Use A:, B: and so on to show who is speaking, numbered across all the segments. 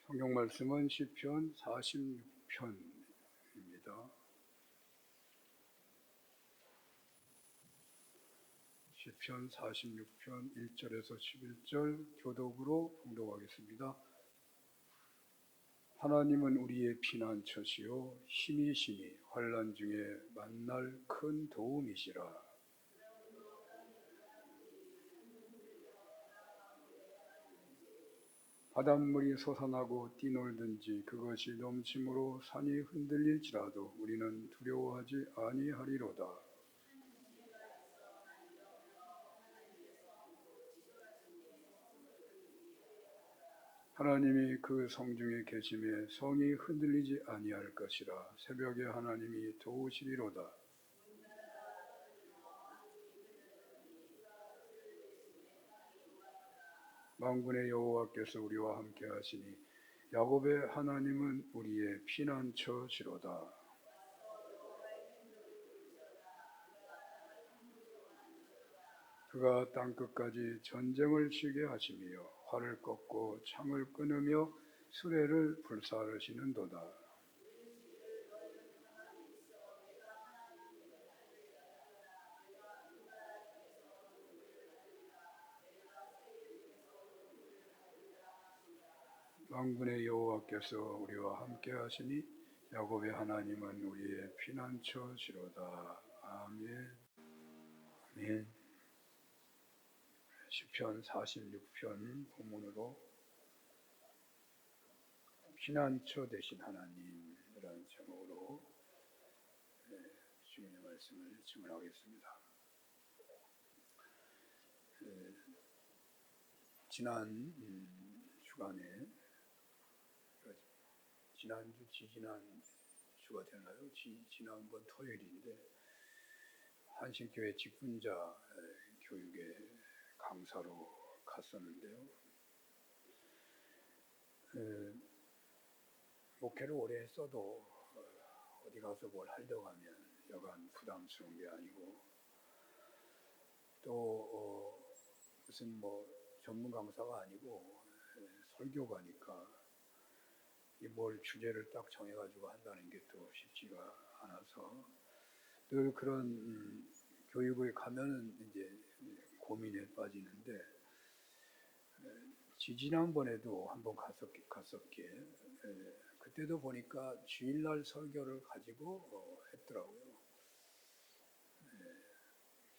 A: 성경 말씀은 시편 46편입니다. 시편 46편 1절에서 11절 교독으로 봉독하겠습니다. 하나님은 우리의 피난처시요 힘이시니 환난 중에 만날 큰 도움이시라. 바닷물이 솟아나고 뛰놀든지 그것이 넘침으로 산이 흔들릴지라도 우리는 두려워하지 아니하리로다. 하나님이 그 성중에 계심에 성이 흔들리지 아니할 것이라. 새벽에 하나님이 도우시리로다. 만군의 여호와께서 우리와 함께 하시니 야곱의 하나님은 우리의 피난처시로다. 그가 땅끝까지 전쟁을 치게 하시며 활을 꺾고 창을 끊으며 수레를 불사르시는도다. 만군의 여호와께서 우리와 함께 하시니 야곱의 하나님은 우리의 피난처시로다. 아멘. 아멘. 시편 46편 본문으로 피난처 되신 하나님이라는 제목으로 주님의 말씀을 증언하겠습니다. 지난 주간에 지난주 지지난 주가 되나요? 지난번 토요일인데 한신교회 직분자 교육에 강사로 갔었는데요. 목회를 오래 했어도 어디 가서 뭘 하려고 하면 여간 부담스러운 게 아니고 또 무슨 전문 강사가 아니고 설교가니까 뭘 주제를 딱 정해가지고 한다는 게 또 쉽지가 않아서 늘 그런 교육을 가면은 이제 고민에 빠지는데 지지난번에도 한번 갔었기에 그때도 보니까 주일날 설교를 가지고 했더라고요.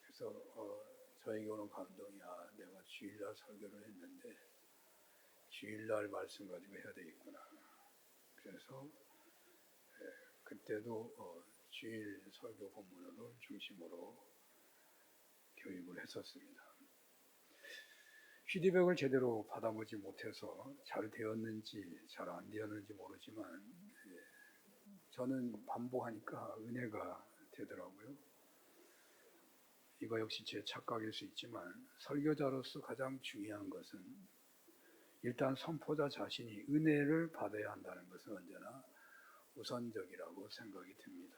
A: 그래서 저에게 오는 감동이 내가 주일날 설교를 했는데 주일날 말씀 가지고 해야 되겠구나. 그래서 그때도 주일 설교 본문을 중심으로 교육을 했었습니다. 피드백을 제대로 받아보지 못해서 잘 되었는지 잘 안 되었는지 모르지만 저는 반복하니까 은혜가 되더라고요. 이거 역시 제 착각일 수 있지만 설교자로서 가장 중요한 것은 일단 선포자 자신이 은혜를 받아야 한다는 것은 언제나 우선적이라고 생각이 듭니다.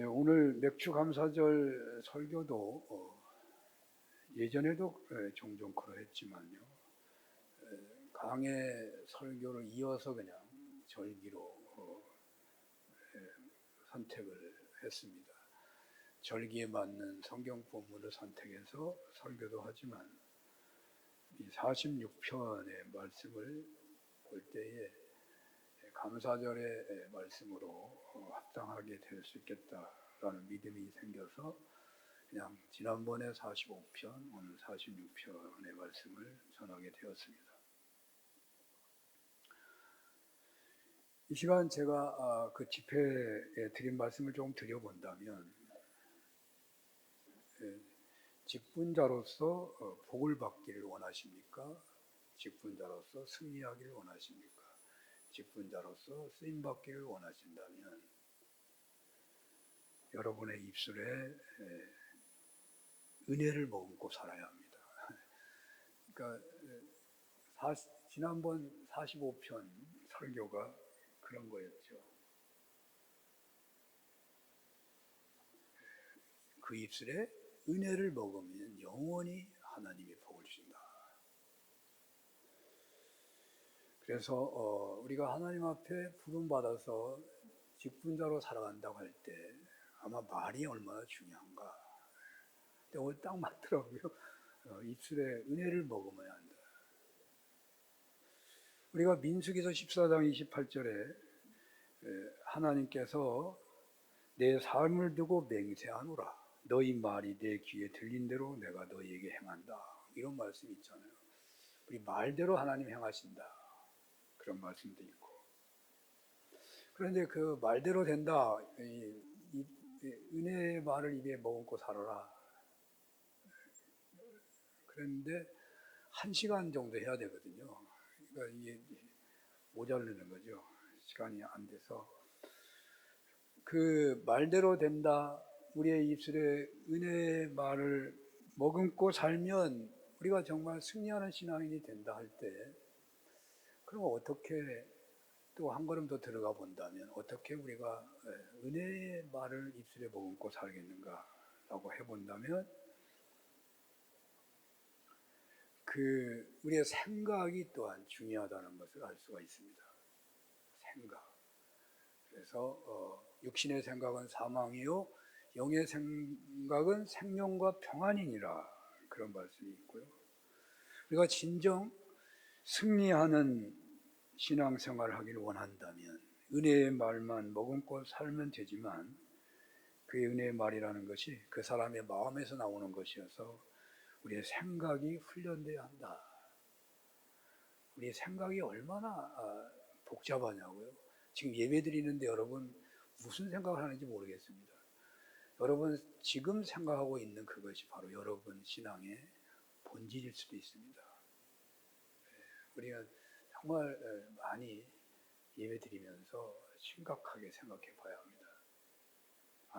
A: 오늘 맥주감사절 설교도 예전에도 종종 그러했지만요. 강의 설교를 이어서 그냥 절기로 선택을 했습니다. 절기에 맞는 성경 본문을 선택해서 설교도 하지만 이 46편의 말씀을 볼 때에 감사절의 말씀으로 합당하게 될 수 있겠다라는 믿음이 생겨서 그냥 지난번에 45편, 오늘 46편의 말씀을 전하게 되었습니다. 이 시간 제가 그 집회에 드린 말씀을 좀 드려본다면 직분자로서 복을 받기를 원하십니까? 직분자로서 승리하기를 원하십니까? 직분자로서 쓰임받기를 원하신다면 여러분의 입술에 은혜를 머금고 살아야 합니다. 그러니까 지난번 45편 설교가 그런 거였죠. 그 입술에 은혜를 먹으면 영원히 하나님이 복을 주신다. 그래서 우리가 하나님 앞에 부름받아서 직분자로 살아간다고 할 때 아마 말이 얼마나 중요한가. 근데 오늘 딱 맞더라고요. 입술에 은혜를 머금어야 한다. 우리가 민수기서 14장 28절에 하나님께서 내 삶을 두고 맹세하노라. 너희 말이 내 귀에 들린 대로 내가 너희에게 행한다. 이런 말씀이 있잖아요. 우리 말대로 하나님 행하신다. 그런 말씀도 있고. 그런데 그 말대로 된다. 은혜의 말을 입에 머금고 살아라. 그런데 1시간 정도 해야 되거든요. 그러니까 이게 모자르는 거죠. 시간이 안 돼서. 그 말대로 된다. 우리의 입술에 은혜의 말을 머금고 살면 우리가 정말 승리하는 신앙인이 된다 할 때, 그럼 어떻게 또 한 걸음 더 들어가 본다면 어떻게 우리가 은혜의 말을 입술에 머금고 살겠는가라고 해본다면, 그 우리의 생각이 또한 중요하다는 것을 알 수가 있습니다. 생각. 그래서 육신의 생각은 사망이요 영의 생각은 생명과 평안이니라, 그런 말씀이 있고요. 우리가 진정 승리하는 신앙생활을 하기를 원한다면 은혜의 말만 머금고 살면 되지만, 그 은혜의 말이라는 것이 그 사람의 마음에서 나오는 것이어서 우리의 생각이 훈련돼야 한다. 우리의 생각이 얼마나 복잡하냐고요. 지금 예배 드리는데 여러분 무슨 생각을 하는지 모르겠습니다. 여러분 지금 생각하고 있는 그것이 바로 여러분 신앙의 본질일 수도 있습니다. 우리가 정말 많이 예배 드리면서 심각하게 생각해 봐야 합니다.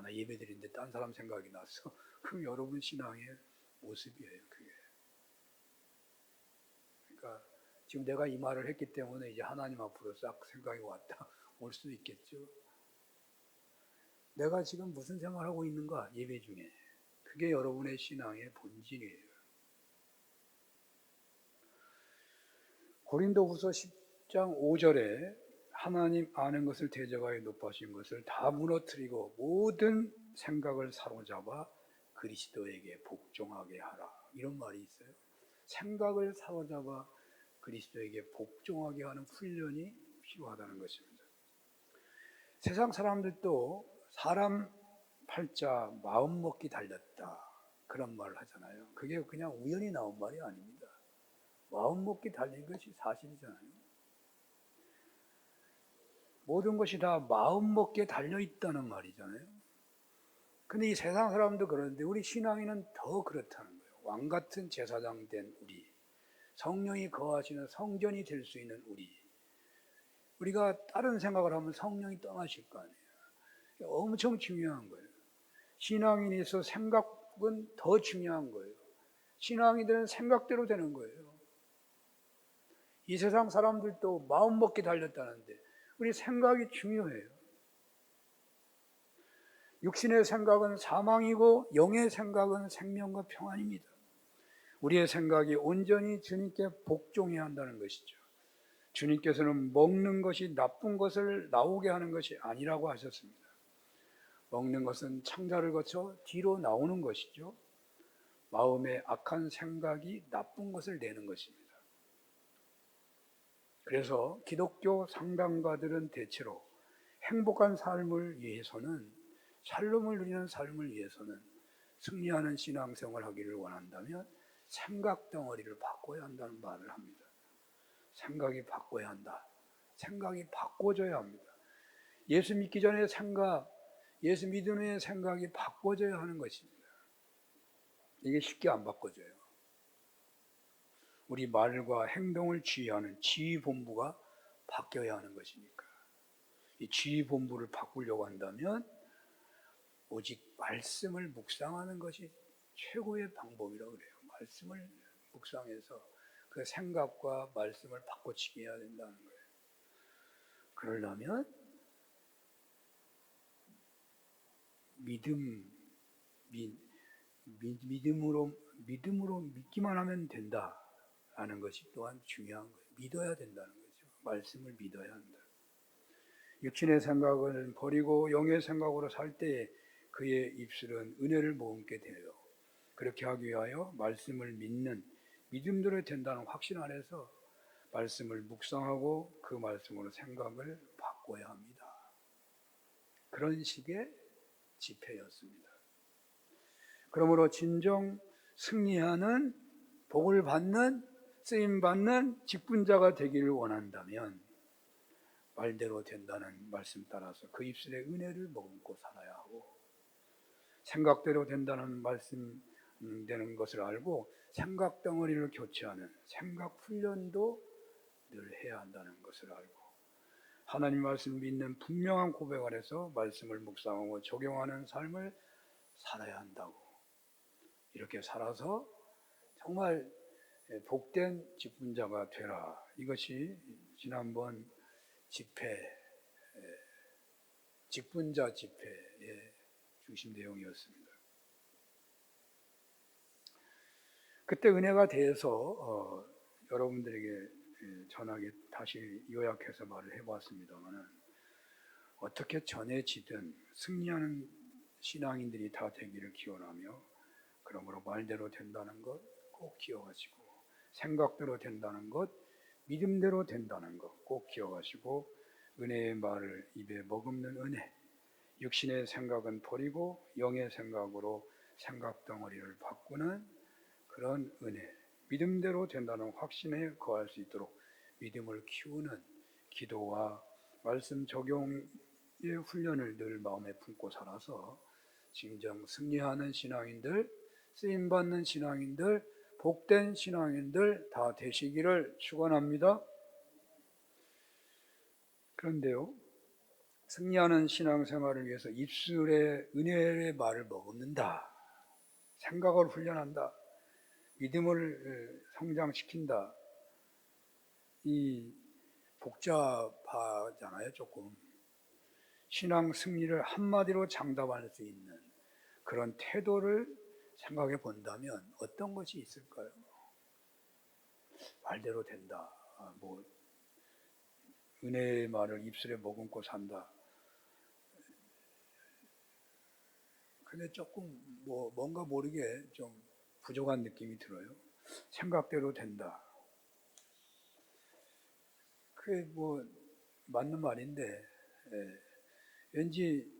A: 나 예배 드리는데 딴 사람 생각이 났어. 그럼 여러분 신앙의 모습이에요, 그게. 그러니까 지금 내가 이 말을 했기 때문에 이제 하나님 앞으로 싹 생각이 왔다 올 수도 있겠죠. 내가 지금 무슨 생각을 하고 있는가, 예배 중에. 그게 여러분의 신앙의 본질이에요. 고린도후서 10장 5절에 하나님 아는 것을 대적하여 높아진 것을 다 무너뜨리고 모든 생각을 사로잡아 그리스도에게 복종하게 하라, 이런 말이 있어요. 생각을 사로잡아 그리스도에게 복종하게 하는 훈련이 필요하다는 것입니다. 세상 사람들도 사람 팔자 마음 먹기 달렸다, 그런 말을 하잖아요. 그게 그냥 우연히 나온 말이 아닙니다. 마음 먹기 달린 것이 사실이잖아요. 모든 것이 다 마음 먹기에 달려 있다는 말이잖아요. 근데 이 세상 사람도 그런데 우리 신앙인은 더 그렇다는 거예요. 왕 같은 제사장 된 우리, 성령이 거하시는 성전이 될 수 있는 우리가 다른 생각을 하면 성령이 떠나실 거 아니에요. 엄청 중요한 거예요. 신앙인에서 생각은 더 중요한 거예요. 신앙이 되는 생각대로 되는 거예요. 이 세상 사람들도 마음 먹기 달렸다는데 우리 생각이 중요해요. 육신의 생각은 사망이고 영의 생각은 생명과 평안입니다. 우리의 생각이 온전히 주님께 복종해야 한다는 것이죠. 주님께서는 먹는 것이 나쁜 것을 나오게 하는 것이 아니라고 하셨습니다. 먹는 것은 창자를 거쳐 뒤로 나오는 것이죠. 마음의 악한 생각이 나쁜 것을 내는 것입니다. 그래서 기독교 상담가들은 대체로 행복한 삶을 위해서는, 샬롬을 누리는 삶을 위해서는, 승리하는 신앙생활을 하기를 원한다면 생각 덩어리를 바꿔야 한다는 말을 합니다. 생각이 바꿔야 한다. 생각이 바꿔져야 합니다. 예수 믿기 전에 생각, 예수 믿은 후에 생각이 바꿔져야 하는 것입니다. 이게 쉽게 안 바꿔져요. 우리 말과 행동을 지휘하는 지휘본부가 바뀌어야 하는 것이니까. 이 지휘본부를 바꾸려고 한다면 오직 말씀을 묵상하는 것이 최고의 방법이라고 그래요. 말씀을 묵상해서 그 생각과 말씀을 바꿔치기 해야 된다는 거예요. 그러려면 믿음으로 믿기만 하면 된다라는 것이 또한 중요한 거예요. 믿어야 된다는 거죠. 말씀을 믿어야 한다. 육신의 생각을 버리고 영의 생각으로 살 때에 그의 입술은 은혜를 머금게 돼요. 그렇게 하기 위하여 말씀을 믿는 믿음대로 된다는 확신 안에서 말씀을 묵상하고 그 말씀으로 생각을 바꿔야 합니다. 그런 식의 집회였습니다. 그러므로 진정 승리하는 복을 받는 쓰임받는 직분자가 되기를 원한다면 말대로 된다는 말씀 따라서 그 입술의 은혜를 머금고 살아야 하고, 생각대로 된다는 말씀 되는 것을 알고 생각 덩어리를 교체하는 생각 훈련도 늘 해야 한다는 것을 알고, 하나님 말씀 믿는 분명한 고백 안에서 말씀을 묵상하고 적용하는 삶을 살아야 한다고, 이렇게 살아서 정말 복된 직분자가 되라. 이것이 지난번 집회, 직분자 집회의 중심 내용이었습니다. 그때 은혜가 대해서 여러분들에게 전하게 다시 요약해서 말을 해봤습니다만, 어떻게 전해지든 승리하는 신앙인들이 다 되기를 기원하며, 그러므로 말대로 된다는 것 꼭 기억하시고, 생각대로 된다는 것, 믿음대로 된다는 것 꼭 기억하시고, 은혜의 말을 입에 머금는 은혜, 육신의 생각은 버리고 영의 생각으로 생각 덩어리를 바꾸는 그런 은혜, 믿음대로 된다는 확신에 거할 수 있도록 믿음을 키우는 기도와 말씀 적용의 훈련을 늘 마음에 품고 살아서 진정 승리하는 신앙인들, 쓰임받는 신앙인들, 복된 신앙인들 다 되시기를 축원합니다. 그런데요, 승리하는 신앙생활을 위해서 입술에 은혜의 말을 머금는다, 생각을 훈련한다, 믿음을 성장시킨다, 이 복잡하잖아요. 조금 신앙 승리를 한마디로 장담할 수 있는 그런 태도를 생각해 본다면 어떤 것이 있을까요? 말대로 된다, 은혜의 말을 입술에 머금고 산다. 근데 조금 뭔가 모르게 좀 부족한 느낌이 들어요. 생각대로 된다. 그게 맞는 말인데, 왠지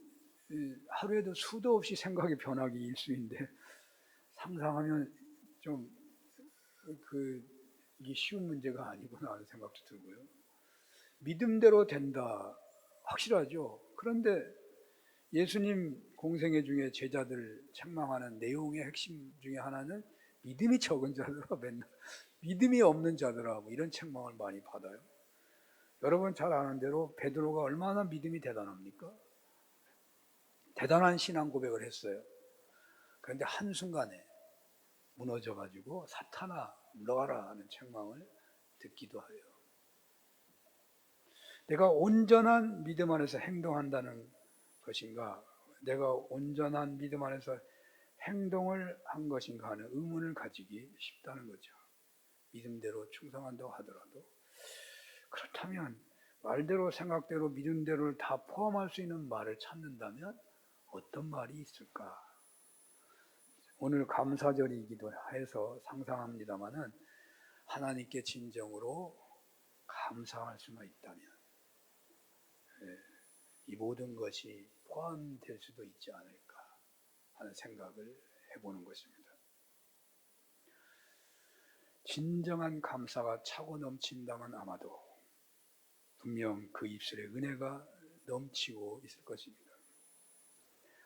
A: 하루에도 수도 없이 생각이 변하기 일쑤인데, 상상하면 좀 이게 쉬운 문제가 아니구나 하는 생각도 들고요. 믿음대로 된다, 확실하죠. 그런데 예수님 공생애 중에 제자들 책망하는 내용의 핵심 중에 하나는 믿음이 적은 자들아, 맨날 믿음이 없는 자들아, 이런 책망을 많이 받아요. 여러분 잘 아는 대로 베드로가 얼마나 믿음이 대단합니까? 대단한 신앙 고백을 했어요. 그런데 한순간에 무너져가지고 사탄아 물러가라 하는 책망을 듣기도 해요. 내가 온전한 믿음 안에서 행동한다는 것인가, 내가 온전한 믿음 안에서 행동을 한 것인가 하는 의문을 가지기 쉽다는 거죠. 믿음대로 충성한다고 하더라도. 그렇다면 말대로 생각대로 믿음대로를 다 포함할 수 있는 말을 찾는다면 어떤 말이 있을까? 오늘 감사절이기도 해서 상상합니다마는, 하나님께 진정으로 감사할 수만 있다면 이 모든 것이 포함될 수도 있지 않을까 하는 생각을 해보는 것입니다. 진정한 감사가 차고 넘친다면 아마도 분명 그 입술에 은혜가 넘치고 있을 것입니다.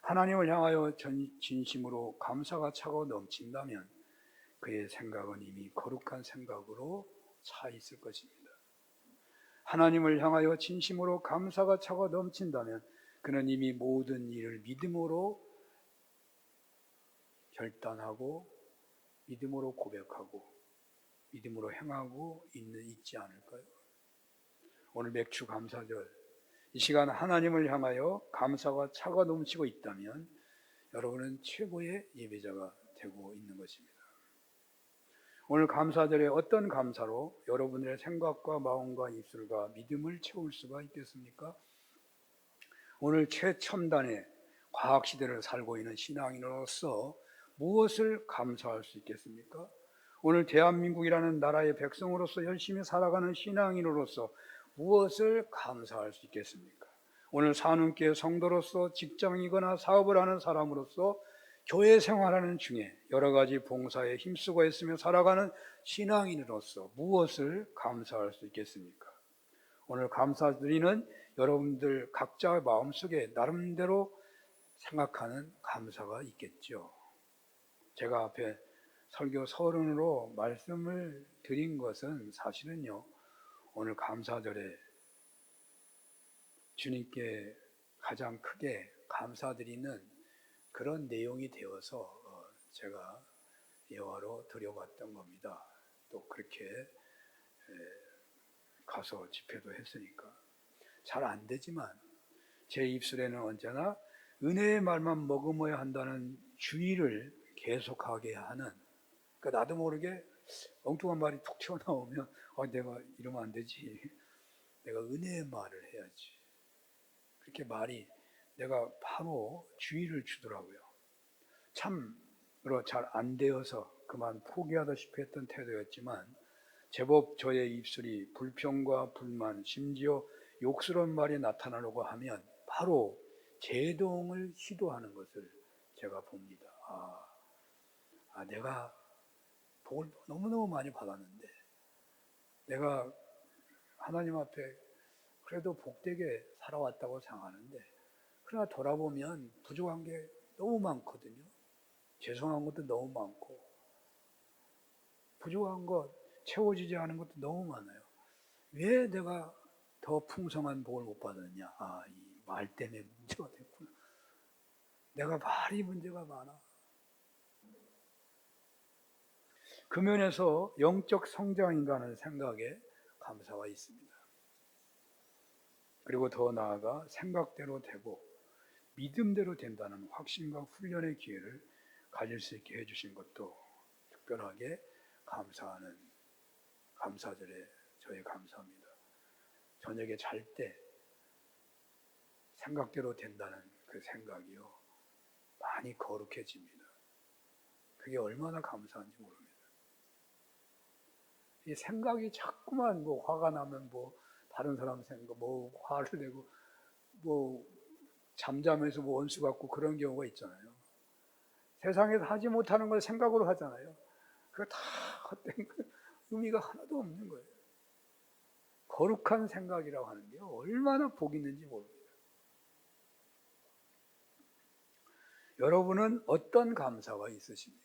A: 하나님을 향하여 진심으로 감사가 차고 넘친다면 그의 생각은 이미 거룩한 생각으로 차 있을 것입니다. 하나님을 향하여 진심으로 감사가 차고 넘친다면 그는 이미 모든 일을 믿음으로 결단하고 믿음으로 고백하고 믿음으로 행하고 있지 않을까요? 오늘 맥주 감사절, 이 시간 하나님을 향하여 감사가 차고 넘치고 있다면 여러분은 최고의 예배자가 되고 있는 것입니다. 오늘 감사절에 어떤 감사로 여러분들의 생각과 마음과 입술과 믿음을 채울 수가 있겠습니까? 오늘 최첨단의 과학시대를 살고 있는 신앙인으로서 무엇을 감사할 수 있겠습니까? 오늘 대한민국이라는 나라의 백성으로서 열심히 살아가는 신앙인으로서 무엇을 감사할 수 있겠습니까? 오늘 산운교회 성도로서 직장이거나 사업을 하는 사람으로서 교회 생활하는 중에 여러 가지 봉사에 힘쓰고 있으며 살아가는 신앙인으로서 무엇을 감사할 수 있겠습니까? 오늘 감사드리는 여러분들 각자의 마음속에 나름대로 생각하는 감사가 있겠죠. 제가 앞에 설교 서론으로 말씀을 드린 것은 사실은요, 오늘 감사절에 주님께 가장 크게 감사드리는 그런 내용이 되어서 제가 여호와로 드려봤던 겁니다. 또 그렇게 가서 집회도 했으니까 잘 안 되지만 제 입술에는 언제나 은혜의 말만 머금어야 한다는 주의를 계속하게 하는, 그러니까 나도 모르게 엉뚱한 말이 툭 튀어나오면 내가 이러면 안 되지, 내가 은혜의 말을 해야지, 그렇게 말이 내가 바로 주의를 주더라고요. 참으로 잘 안 되어서 그만 포기하다시피 했던 태도였지만 제법 저의 입술이 불평과 불만, 심지어 욕스러운 말이 나타나려고 하면 바로 제동을 시도하는 것을 제가 봅니다. 내가 복을 너무너무 많이 받았는데, 내가 하나님 앞에 그래도 복되게 살아왔다고 생각하는데, 그러나 돌아보면 부족한 게 너무 많거든요. 죄송한 것도 너무 많고, 부족한 것, 채워지지 않은 것도 너무 많아요. 왜 내가 더 풍성한 복을 못 받았냐? 이 말 때문에 문제가 됐구나. 내가 말이 문제가 많아. 그 면에서 영적 성장인가는 생각에 감사가 있습니다. 그리고 더 나아가 생각대로 되고 믿음대로 된다는 확신과 훈련의 기회를 가질 수 있게 해주신 것도 특별하게 감사하는 감사절에 저의 감사합니다. 저녁에 잘 때 생각대로 된다는 그 생각이요, 많이 거룩해집니다. 그게 얼마나 감사한지 모릅니다. 이 생각이 자꾸만 화가 나면 다른 사람 생각, 화를 내고 잠잠해서 원수 같고 그런 경우가 있잖아요. 세상에서 하지 못하는 걸 생각으로 하잖아요. 그거 다 헛된 의미가 하나도 없는 거예요. 거룩한 생각이라고 하는 게 얼마나 복이 있는지 모릅니다. 여러분은 어떤 감사가 있으십니까?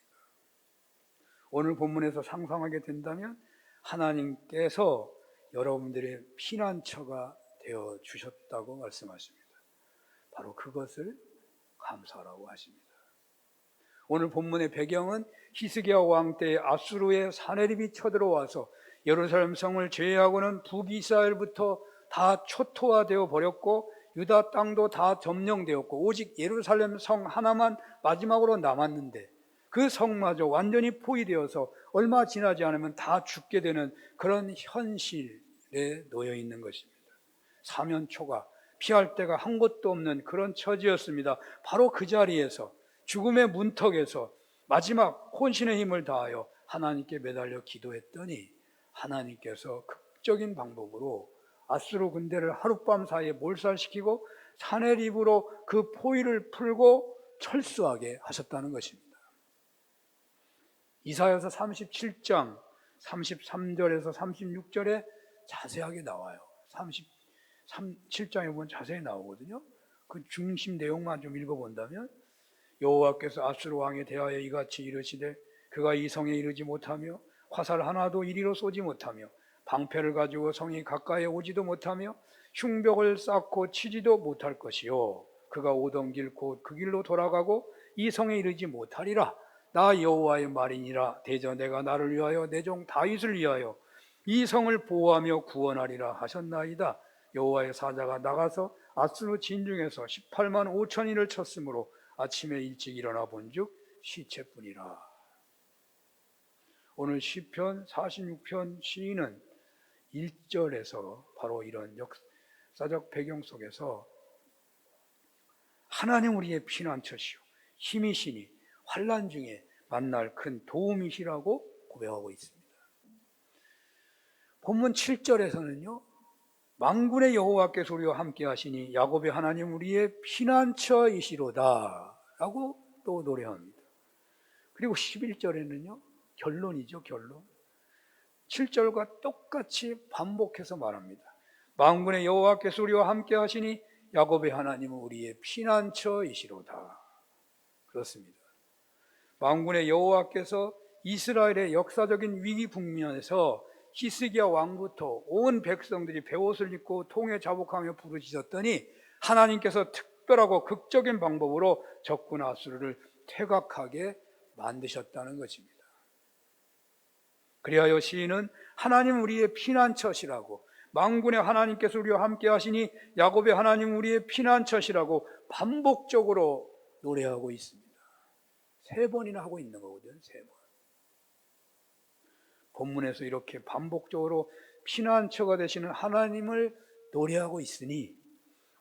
A: 오늘 본문에서 상상하게 된다면 하나님께서 여러분들의 피난처가 되어 주셨다고 말씀하십니다. 바로 그것을 감사라고 하십니다. 오늘 본문의 배경은 히스기야 왕 때 아수르의 사내립이 쳐들어와서 예루살렘 성을 제외하고는 북이스라엘부터 다 초토화되어 버렸고 유다 땅도 다 점령되었고 오직 예루살렘 성 하나만 마지막으로 남았는데 그 성마저 완전히 포위되어서 얼마 지나지 않으면 다 죽게 되는 그런 현실에 놓여 있는 것입니다. 사면초가 피할 데가 한 곳도 없는 그런 처지였습니다. 바로 그 자리에서 죽음의 문턱에서 마지막 혼신의 힘을 다하여 하나님께 매달려 기도했더니 하나님께서 극적인 방법으로 아수르 군대를 하룻밤 사이에 몰살시키고 사내립으로 그 포위를 풀고 철수하게 하셨다는 것입니다. 이사야서 37장 33절에서 36절에 자세하게 나와요. 37장에 보면 자세히 나오거든요. 그 중심 내용만 좀 읽어본다면 여호와께서 아수르 왕에 대하여 이같이 이르시되 그가 이 성에 이르지 못하며 화살 하나도 이리로 쏘지 못하며 방패를 가지고 성이 가까이 오지도 못하며 흉벽을 쌓고 치지도 못할 것이요 그가 오던 길 곧 그 길로 돌아가고 이 성에 이르지 못하리라. 나 여호와의 말이니라. 대저 내가 나를 위하여 내 종 다윗을 위하여 이 성을 보호하며 구원하리라 하셨나이다. 여호와의 사자가 나가서 아수르 진중에서 18만 5천인을 쳤으므로 아침에 일찍 일어나 본즉 시체뿐이라. 오늘 시편 46편 시인은 1절에서 바로 이런 역사적 배경 속에서 하나님 우리의 피난처시오 힘이시니 환난 중에 만날 큰 도움이시라고 고백하고 있습니다. 본문 7절에서는요 만군의 여호와께서 우리와 함께 하시니 야곱의 하나님 우리의 피난처이시로다 라고 또 노래합니다. 그리고 11절에는요 결론이죠. 결론 7절과 똑같이 반복해서 말합니다. 만군의 여호와께서 우리와 함께 하시니 야곱의 하나님은 우리의 피난처이시로다. 그렇습니다. 만군의 여호와께서 이스라엘의 역사적인 위기 국면에서 히스기야 왕부터 온 백성들이 베옷을 입고 통에 자복하며 부르짖었더니 하나님께서 특별하고 극적인 방법으로 적군 아수르를 퇴각하게 만드셨다는 것입니다. 그리하여 시인은 하나님 우리의 피난처시라고 만군의 하나님께서 우리와 함께 하시니 야곱의 하나님 우리의 피난처시라고 반복적으로 노래하고 있습니다. 3번이나 하고 있는 거거든요. 3번. 본문에서 이렇게 반복적으로 피난처가 되시는 하나님을 노래하고 있으니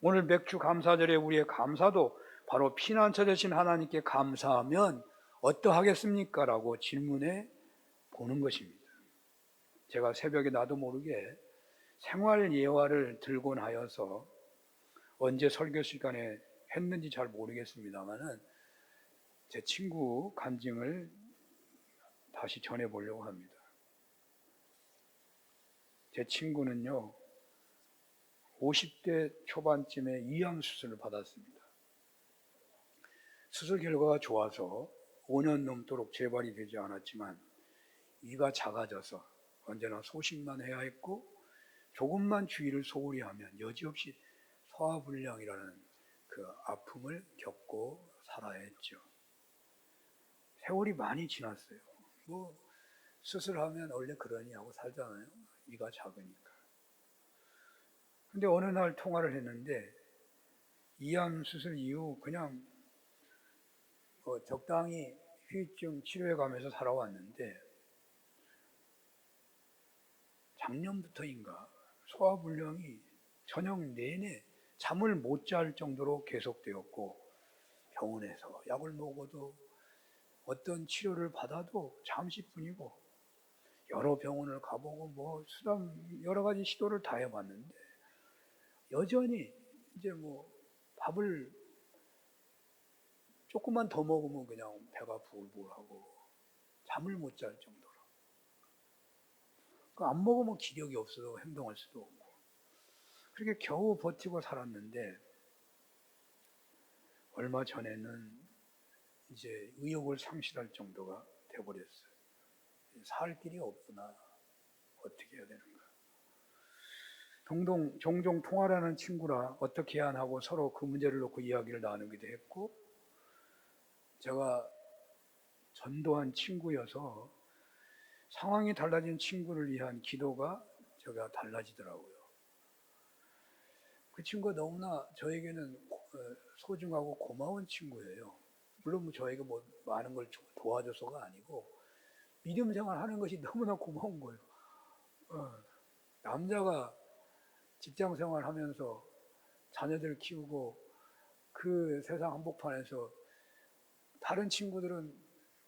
A: 오늘 맥주 감사절에 우리의 감사도 바로 피난처 되신 하나님께 감사하면 어떠하겠습니까? 라고 질문해 보는 것입니다. 제가 새벽에 나도 모르게 생활 예화를 들곤 하여서 언제 설교 시간에 했는지 잘 모르겠습니다만은 제 친구 간증을 다시 전해보려고 합니다. 제 친구는요 50대 초반쯤에 이암 수술을 받았습니다. 수술 결과가 좋아서 5년 넘도록 재발이 되지 않았지만 위가 작아져서 언제나 소식만 해야 했고 조금만 주위를 소홀히 하면 여지없이 소화불량이라는 그 아픔을 겪고 살아야 했죠. 세월이 많이 지났어요. 뭐 수술하면 원래 그러니 하고 살잖아요. 위가 작으니까. 근데 어느 날 통화를 했는데 이암 수술 이후 그냥 적당히 후유증 치료해 가면서 살아왔는데 작년부터인가 소화불량이 저녁 내내 잠을 못 잘 정도로 계속되었고 병원에서 약을 먹어도 어떤 치료를 받아도 잠시뿐이고 여러 병원을 가보고 뭐 수단 여러 가지 시도를 다 해봤는데 여전히 이제 뭐 밥을 조금만 더 먹으면 그냥 배가 부글부글하고 잠을 못 잘 정도로 안 먹으면 기력이 없어서 행동할 수도 없고 그렇게 겨우 버티고 살았는데 얼마 전에는 이제 의욕을 상실할 정도가 돼버렸어요. 살 길이 없구나. 어떻게 해야 되는가. 종종 통화를 하는 친구라 어떻게 해야 하고 서로 그 문제를 놓고 이야기를 나누기도 했고 제가 전도한 친구여서 상황이 달라진 친구를 위한 기도가 제가 달라지더라고요. 그 친구가 너무나 저에게는 소중하고 고마운 친구예요. 물론 저에게 뭐 많은 걸 도와줘서가 아니고 믿음 생활하는 것이 너무나 고마운 거예요. 남자가 직장 생활하면서 자녀들 키우고 그 세상 한복판에서 다른 친구들은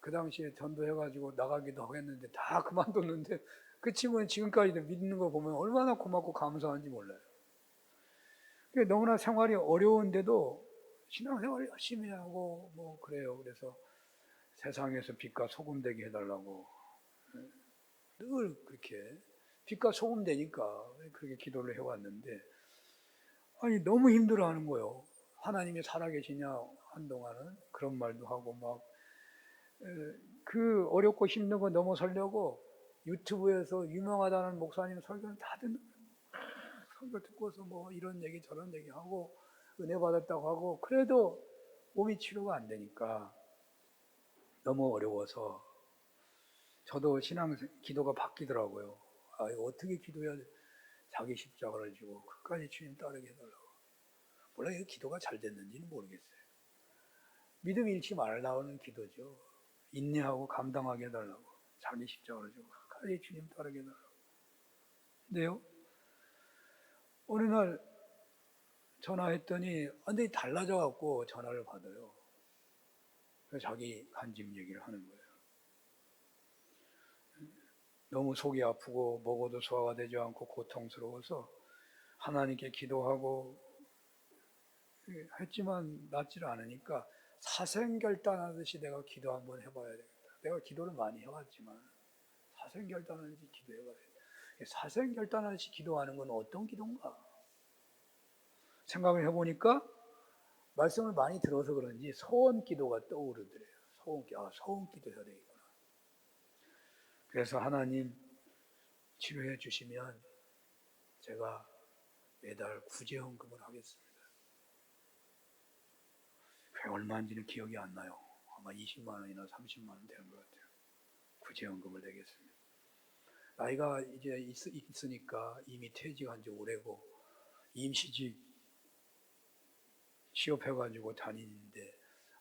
A: 그 당시에 전도해가지고 나가기도 하겠는데 다 그만뒀는데 그 친구는 지금까지도 믿는 거 보면 얼마나 고맙고 감사한지 몰라요. 너무나 생활이 어려운데도 신앙생활 열심히 하고 뭐 그래요. 그래서 세상에서 빛과 소금 되게 해달라고 늘 그렇게 빛과 소금 되니까 그렇게 기도를 해왔는데 아니 너무 힘들어하는 거예요. 하나님이 살아계시냐 한동안은 그런 말도 하고 막 그 어렵고 힘든 거 넘어서려고 유튜브에서 유명하다는 목사님 설교는 다 듣는 설교 듣고서 뭐 이런 얘기 저런 얘기 하고 은혜 받았다고 하고 그래도 몸이 치료가 안 되니까 너무 어려워서 저도 신앙 기도가 바뀌더라고요. 아 이거 어떻게 기도해야 자기 십자가를 지고 끝까지 주님 따르게 해달라고. 물론 이 기도가 잘 됐는지는 모르겠어요. 믿음 잃지 말라는 기도죠. 인내하고 감당하게 해달라고. 자기 십자가를 지고 끝까지 주님 따르게 달라고. 근데요, 어느 날 전화했더니 완전히 달라져 갖고 전화를 받아요. 그래서 자기 간증 얘기를 하는 거예요. 너무 속이 아프고 먹어도 소화가 되지 않고 고통스러워서 하나님께 기도하고 했지만 낫질 않으니까 사생결단하듯이 내가 기도 한번 해봐야 되겠다. 내가 기도를 많이 해왔지만 사생결단하듯이 기도해봐야 되겠다. 사생결단하듯이 기도하는 건 어떤 기도인가? 생각을 해보니까 말씀을 많이 들어서 그런지 소원기도가 떠오르더래요. 소원기도 해야 되겠구나. 그래서 하나님 치료해 주시면 제가 매달 구제헌금을 하겠습니다. 그게 얼마인지는 기억이 안 나요. 아마 20만 원이나 30만 원 되는 것 같아요. 구제헌금을 내겠습니다. 나이가 이제 있으니까 이미 퇴직한 지 오래고 임시직 취업해가지고 다니는데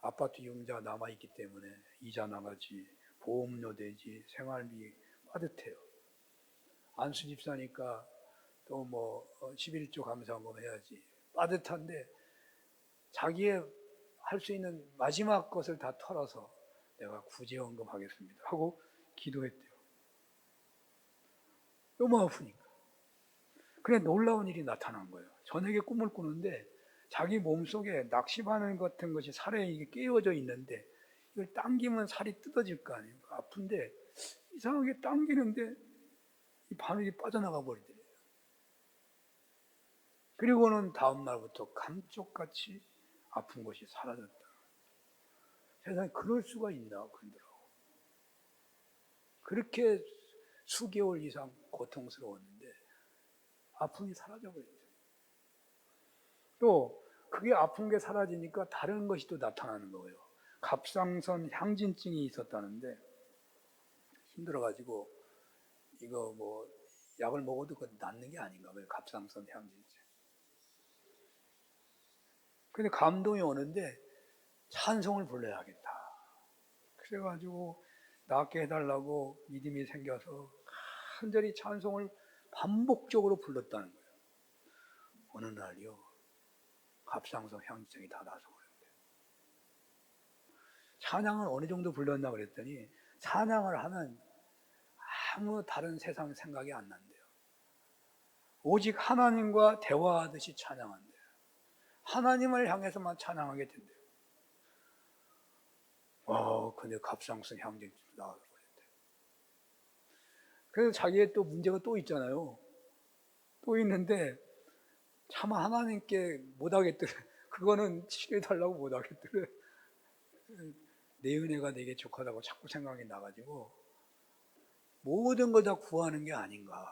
A: 아파트 융자 남아있기 때문에 이자 나가지, 보험료 내지, 생활비 빠듯해요. 안수 집사니까 또 뭐 11조 감사헌금 해야지 빠듯한데 자기의 할 수 있는 마지막 것을 다 털어서 내가 구제헌금 하겠습니다 하고 기도했대요. 너무 아프니까. 그래 놀라운 일이 나타난 거예요. 저녁에 꿈을 꾸는데 자기 몸속에 낚시바늘 같은 것이 살에 이게 끼워져 있는데 이걸 당기면 살이 뜯어질 거 아니에요. 아픈데 이상하게 당기는데 이 바늘이 빠져나가 버리더래요. 그리고는 다음 날부터 감쪽같이 아픈 것이 사라졌다. 세상에 그럴 수가 있나 그러더라고. 그렇게 수개월 이상 고통스러웠는데 아픔이 사라져버렸죠. 또 그게 아픈 게 사라지니까 다른 것이 또 나타나는 거예요. 갑상선 향진증이 있었다는데 힘들어가지고 이거 뭐 약을 먹어도 그거 낫는 게 아닌가 봐요. 갑상선 향진증. 근데 감동이 오는데 찬송을 불러야겠다. 그래가지고 낫게 해달라고 믿음이 생겨서 간절히 찬송을 반복적으로 불렀다는 거예요. 어느 날이요, 갑상선 향진증이 다 나서 그랬대요. 찬양을 어느 정도 불렀나 그랬더니 찬양을 하면 아무 다른 세상 생각이 안 난대요. 오직 하나님과 대화하듯이 찬양한대요. 하나님을 향해서만 찬양하게 된대요. 근데 갑상선 향진증이 나와서 그랬대요. 그래서 자기의 또 문제가 또 있잖아요. 또 있는데 차마 하나님께 못하겠더래. 그거는 치료해달라고 못하겠더래. 내 은혜가 내게 족하다고 자꾸 생각이 나가지고 모든 걸 다 구하는 게 아닌가.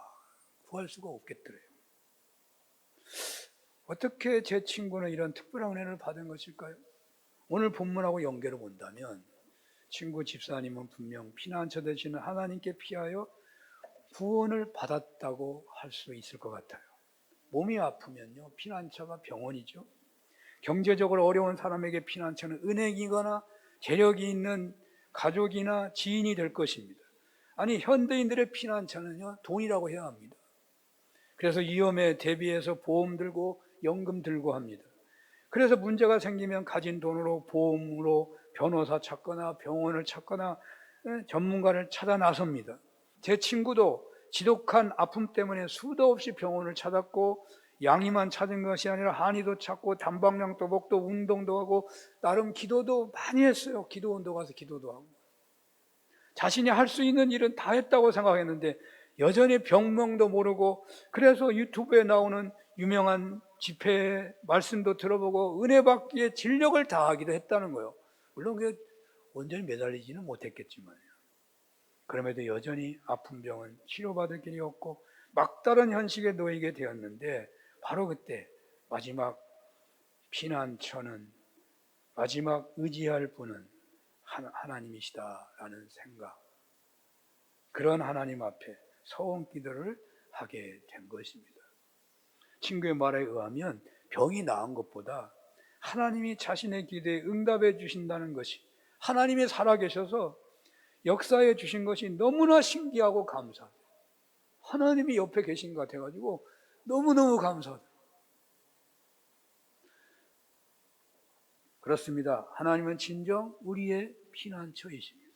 A: 구할 수가 없겠더래요. 어떻게 제 친구는 이런 특별한 은혜를 받은 것일까요? 오늘 본문하고 연결을 본다면 친구 집사님은 분명 피난처 되시는 하나님께 피하여 구원을 받았다고 할 수 있을 것 같아요. 몸이 아프면요, 피난처가 병원이죠. 경제적으로 어려운 사람에게 피난처는 은행이거나 재력이 있는 가족이나 지인이 될 것입니다. 아니, 현대인들의 피난처는요, 돈이라고 해야 합니다. 그래서 위험에 대비해서 보험 들고 연금 들고 합니다. 그래서 문제가 생기면 가진 돈으로 보험으로 변호사 찾거나 병원을 찾거나 전문가를 찾아 나섭니다. 제 친구도 지독한 아픔 때문에 수도 없이 병원을 찾았고 양이만 찾은 것이 아니라 한의도 찾고 단방향도 먹고 운동도 하고 나름 기도도 많이 했어요. 기도원도 가서 기도도 하고 자신이 할 수 있는 일은 다 했다고 생각했는데 여전히 병명도 모르고 그래서 유튜브에 나오는 유명한 집회 말씀도 들어보고 은혜 받기에 진력을 다하기도 했다는 거예요. 물론 그게 온전히 매달리지는 못했겠지만요. 그럼에도 여전히 아픈 병은 치료받을 길이 없고 막다른 현실에 놓이게 되었는데 바로 그때 마지막 피난처는 마지막 의지할 분은 하나님이시다라는 생각, 그런 하나님 앞에 소원기도를 하게 된 것입니다. 친구의 말에 의하면 병이 나은 것보다 하나님이 자신의 기도에 응답해 주신다는 것이, 하나님이 살아계셔서 역사해 주신 것이 너무나 신기하고 감사해요. 하나님이 옆에 계신 것 같아가지고 너무너무 감사해요. 그렇습니다. 하나님은 진정 우리의 피난처이십니다.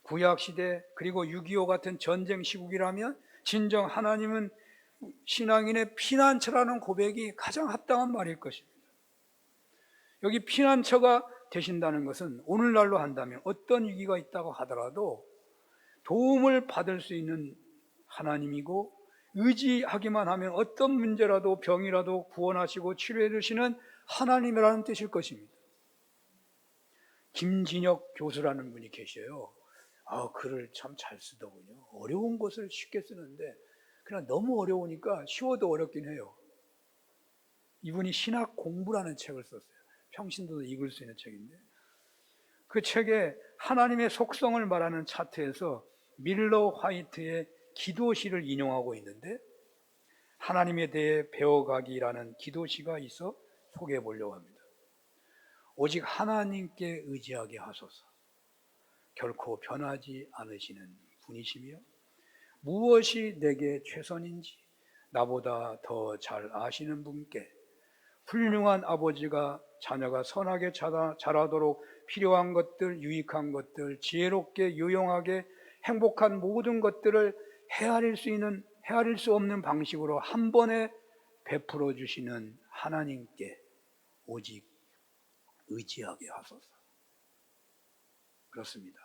A: 구약시대 그리고 6.25 같은 전쟁 시국이라면 진정 하나님은 신앙인의 피난처라는 고백이 가장 합당한 말일 것입니다. 여기 피난처가 되신다는 것은 오늘날로 한다면 어떤 위기가 있다고 하더라도 도움을 받을 수 있는 하나님이고, 의지하기만 하면 어떤 문제라도 병이라도 구원하시고 치료해 주시는 하나님이라는 뜻일 것입니다. 김진혁 교수라는 분이 계셔요. 글을 참 잘 쓰더군요. 어려운 것을 쉽게 쓰는데 그냥 너무 어려우니까 쉬워도 어렵긴 해요. 이분이 신학 공부라는 책을 썼어요. 평신도도 읽을 수 있는 책인데, 그 책에 하나님의 속성을 말하는 차트에서 밀러 화이트의 기도시를 인용하고 있는데, 하나님에 대해 배워가기라는 기도시가 있어 소개해 보려고 합니다. 오직 하나님께 의지하게 하소서. 결코 변하지 않으시는 분이시며 무엇이 내게 최선인지 나보다 더 잘 아시는 분께, 훌륭한 아버지가 자녀가 선하게 자라도록 필요한 것들, 유익한 것들, 지혜롭게 유용하게 행복한 모든 것들을 헤아릴 수 없는 방식으로 한 번에 베풀어 주시는 하나님께 오직 의지하게 하소서. 그렇습니다.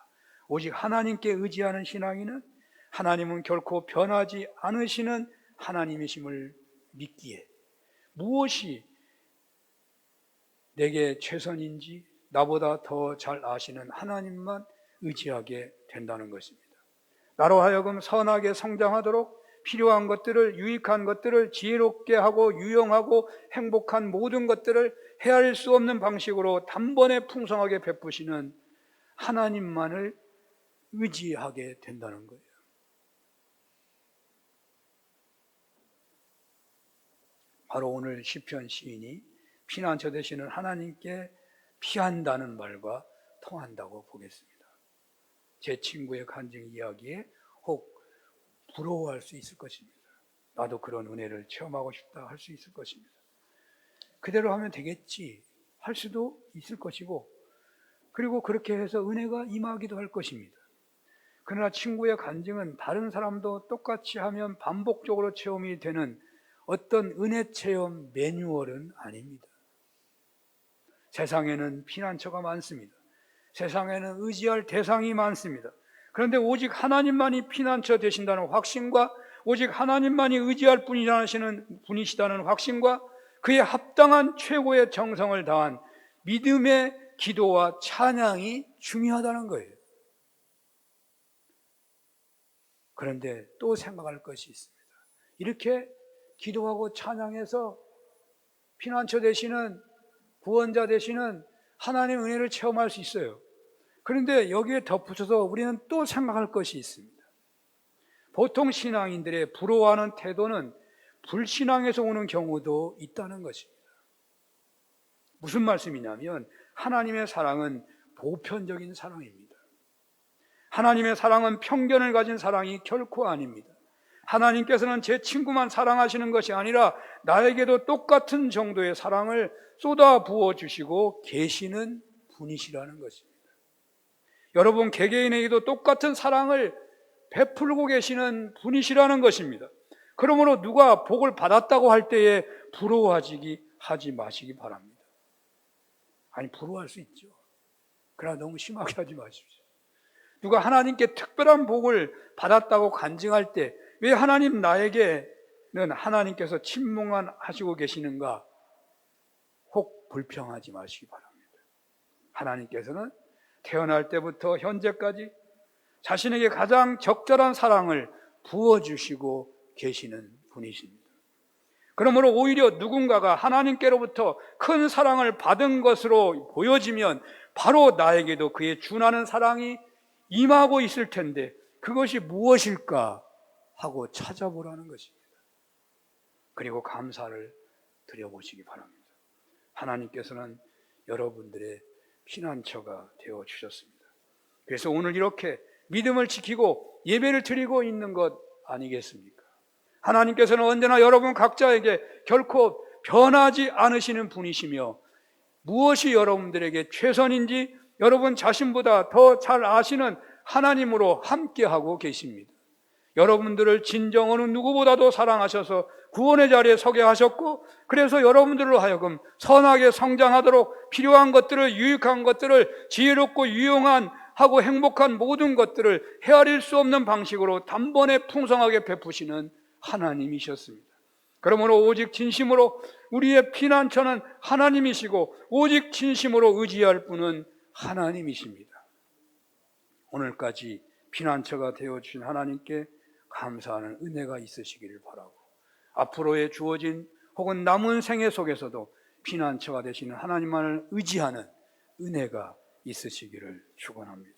A: 오직 하나님께 의지하는 신앙인은 하나님은 결코 변하지 않으시는 하나님이심을 믿기에 무엇이 내게 최선인지 나보다 더 잘 아시는 하나님만 의지하게 된다는 것입니다. 나로 하여금 선하게 성장하도록 필요한 것들을, 유익한 것들을, 지혜롭게 하고 유용하고 행복한 모든 것들을 헤아릴 수 없는 방식으로 단번에 풍성하게 베푸시는 하나님만을 의지하게 된다는 거예요. 바로 오늘 시편 시인이 피난처 되시는 하나님께 피한다는 말과 통한다고 보겠습니다. 제 친구의 간증 이야기에 혹 부러워할 수 있을 것입니다. 나도 그런 은혜를 체험하고 싶다 할 수 있을 것입니다. 그대로 하면 되겠지 할 수도 있을 것이고, 그리고 그렇게 해서 은혜가 임하기도 할 것입니다. 그러나 친구의 간증은 다른 사람도 똑같이 하면 반복적으로 체험이 되는 어떤 은혜 체험 매뉴얼은 아닙니다. 세상에는 피난처가 많습니다. 세상에는 의지할 대상이 많습니다. 그런데 오직 하나님만이 피난처 되신다는 확신과, 오직 하나님만이 의지할 분이시다는 확신과, 그에 합당한 최고의 정성을 다한 믿음의 기도와 찬양이 중요하다는 거예요. 그런데 또 생각할 것이 있습니다. 이렇게 기도하고 찬양해서 피난처 되시는, 구원자 되시는 하나님의 은혜를 체험할 수 있어요. 그런데 여기에 덧붙여서 우리는 또 생각할 것이 있습니다. 보통 신앙인들의 부러워하는 태도는 불신앙에서 오는 경우도 있다는 것입니다. 무슨 말씀이냐면, 하나님의 사랑은 보편적인 사랑입니다. 하나님의 사랑은 편견을 가진 사랑이 결코 아닙니다. 하나님께서는 제 친구만 사랑하시는 것이 아니라 나에게도 똑같은 정도의 사랑을 쏟아 부어 주시고 계시는 분이시라는 것입니다. 여러분 개개인에게도 똑같은 사랑을 베풀고 계시는 분이시라는 것입니다. 그러므로 누가 복을 받았다고 할 때에 부러워하지 마시기 바랍니다. 아니, 부러워할 수 있죠. 그러나 너무 심하게 하지 마십시오. 누가 하나님께 특별한 복을 받았다고 간증할 때 왜 하나님 나에게는 하나님께서 침묵만 하시고 계시는가 혹 불평하지 마시기 바랍니다. 하나님께서는 태어날 때부터 현재까지 자신에게 가장 적절한 사랑을 부어주시고 계시는 분이십니다. 그러므로 오히려 누군가가 하나님께로부터 큰 사랑을 받은 것으로 보여지면 바로 나에게도 그에 준하는 사랑이 임하고 있을 텐데 그것이 무엇일까 하고 찾아보라는 것입니다. 그리고 감사를 드려보시기 바랍니다. 하나님께서는 여러분들의 피난처가 되어주셨습니다. 그래서 오늘 이렇게 믿음을 지키고 예배를 드리고 있는 것 아니겠습니까? 하나님께서는 언제나 여러분 각자에게 결코 변하지 않으시는 분이시며 무엇이 여러분들에게 최선인지 여러분 자신보다 더 잘 아시는 하나님으로 함께하고 계십니다. 여러분들을 진정 어느 누구보다도 사랑하셔서 구원의 자리에 서게 하셨고, 그래서 여러분들로 하여금 선하게 성장하도록 필요한 것들을, 유익한 것들을, 지혜롭고 유용한 하고 행복한 모든 것들을 헤아릴 수 없는 방식으로 단번에 풍성하게 베푸시는 하나님이셨습니다. 그러므로 오직 진심으로 우리의 피난처는 하나님이시고 오직 진심으로 의지할 분은 하나님이십니다. 오늘까지 피난처가 되어주신 하나님께 감사하는 은혜가 있으시기를 바라고, 앞으로의 주어진 혹은 남은 생애 속에서도 피난처가 되시는 하나님만을 의지하는 은혜가 있으시기를 축원합니다.